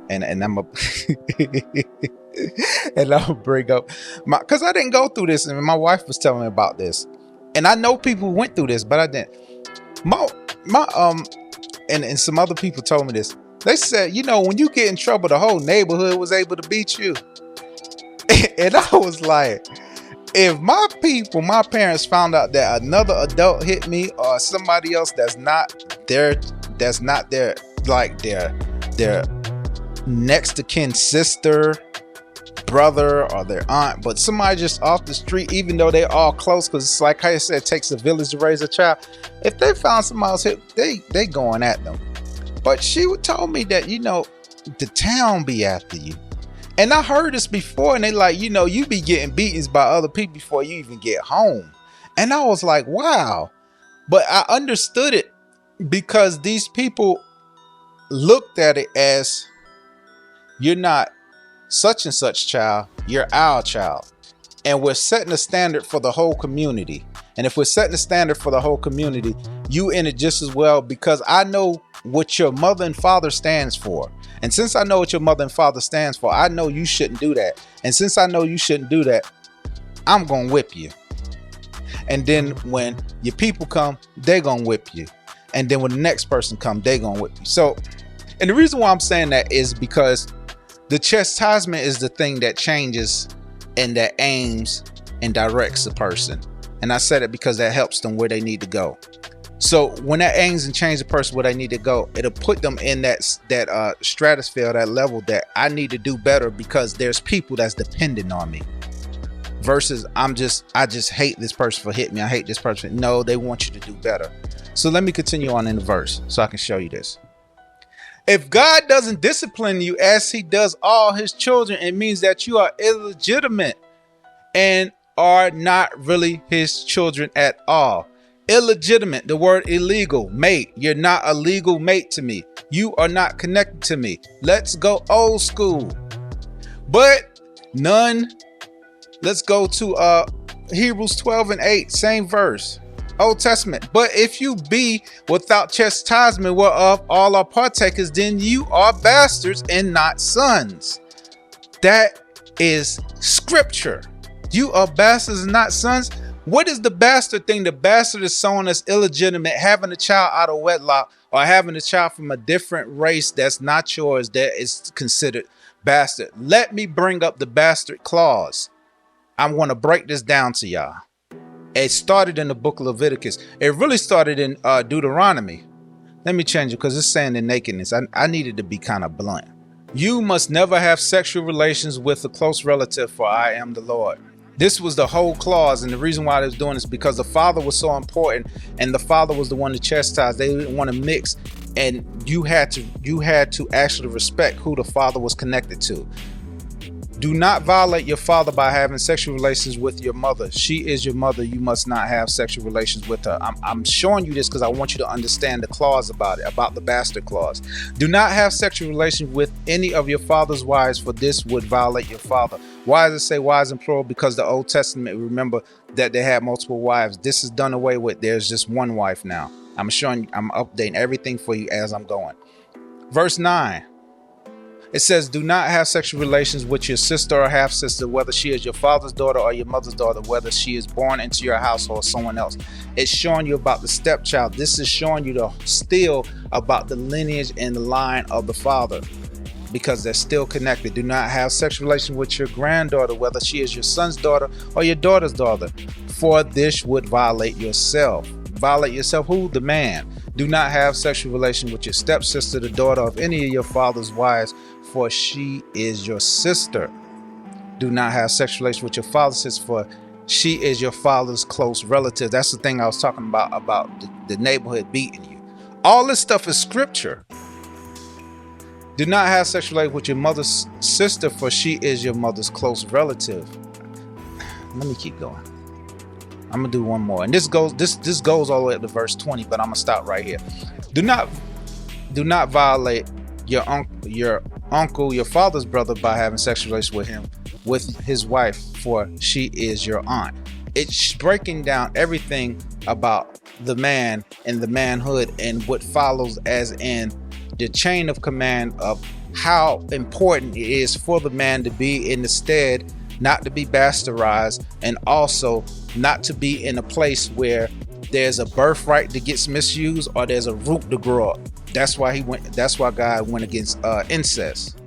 and I'm a and I'll bring up my, because I didn't go through this, and my wife was telling me about this, and I know people who went through this, but I didn't. My and some other people told me this. They said, you know, when you get in trouble, the whole neighborhood was able to beat you. And I was like, if my people, my parents found out that another adult hit me, or somebody else that's not their like their next to kin sister, brother, or their aunt, but somebody just off the street, even though they all close, because it's like I said, it takes a village to raise a child. If they found somebody else hit, they going at them. But she told me that, you know, the town be after you. And I heard this before, and they like, you know, you be getting beatings by other people before you even get home. And I was like, wow. But I understood it because these people looked at it as, you're not such and such child, you're our child. And we're setting a standard for the whole community. And if we're setting a standard for the whole community, you in it just as well, because I know what your mother and father stands for. And since I know what your mother and father stands for, I know you shouldn't do that. And since I know you shouldn't do that, I'm going to whip you. And then when your people come, they're going to whip you. And then when the next person come, they're going to whip you. So, and the reason why I'm saying that is because the chastisement is the thing that changes and that aims and directs a person. And I said it because that helps them where they need to go. So when that aims and changes a person where they need to go, it'll put them in that stratosphere, that level that I need to do better because there's people that's dependent on me. Versus I just hate this person for hitting me. I hate this person. No, they want you to do better. So let me continue on in the verse so I can show you this. If God doesn't discipline you as he does all his children, it means that you are illegitimate and are not really his children at all. Illegitimate, the word illegal, mate. You're not a legal mate to me. You are not connected to me. Let's go old school. But none. Let's go to Hebrews 12:8, same verse. Old Testament. But if you be without chastisement whereof all are partakers, then you are bastards and not sons. That is scripture. You are bastards and not sons. What is the bastard thing? The bastard is someone that's illegitimate, having a child out of wedlock, or having a child from a different race that's not yours, that is considered bastard. Let me bring up the bastard clause. I want to break this down to y'all. It started in the book of Leviticus. It really started in Deuteronomy. Let me change it because it's saying the nakedness. I needed to be kind of blunt. You must never have sexual relations with a close relative, for I am the Lord. This was the whole clause, and the reason why they was doing this because the father was so important, and the father was the one to chastise. They didn't want to mix, and you had to actually respect who the father was connected to. Do not violate your father by having sexual relations with your mother. She is your mother. You must not have sexual relations with her. I'm showing you this because I want you to understand the clause about it, about the bastard clause. Do not have sexual relations with any of your father's wives, for this would violate your father. Why does it say wives in plural? Because the Old Testament, remember that they had multiple wives. This is done away with. There's just one wife now. I'm showing you, I'm updating everything for you as I'm going. Verse 9. It says, do not have sexual relations with your sister or half-sister, whether she is your father's daughter or your mother's daughter, whether she is born into your household or someone else. It's showing you about the stepchild. This is showing you still about the lineage and the line of the father, because they're still connected. Do not have sexual relations with your granddaughter, whether she is your son's daughter or your daughter's daughter, for this would violate yourself. Violate yourself, who? The man. Do not have sexual relations with your stepsister, the daughter of any of your father's wives, for she is your sister. Do not have sexual relations with your father's sister, for she is your father's close relative. That's the thing I was talking about the neighborhood beating you. All this stuff is scripture. Do not have sexual relations with your mother's sister, for she is your mother's close relative. Let me keep going. I'm gonna do one more, and this goes all the way up to verse 20, but I'm gonna stop right here. Do not violate your uncle, your father's brother, by having sexual relations with him, with his wife, for she is your aunt. It's breaking down everything about the man and the manhood and what follows, as in the chain of command of how important it is for the man to be in the stead, not to be bastardized, and also not to be in a place where there's a birthright that gets misused or there's a root to grow up. That's why God went against incest.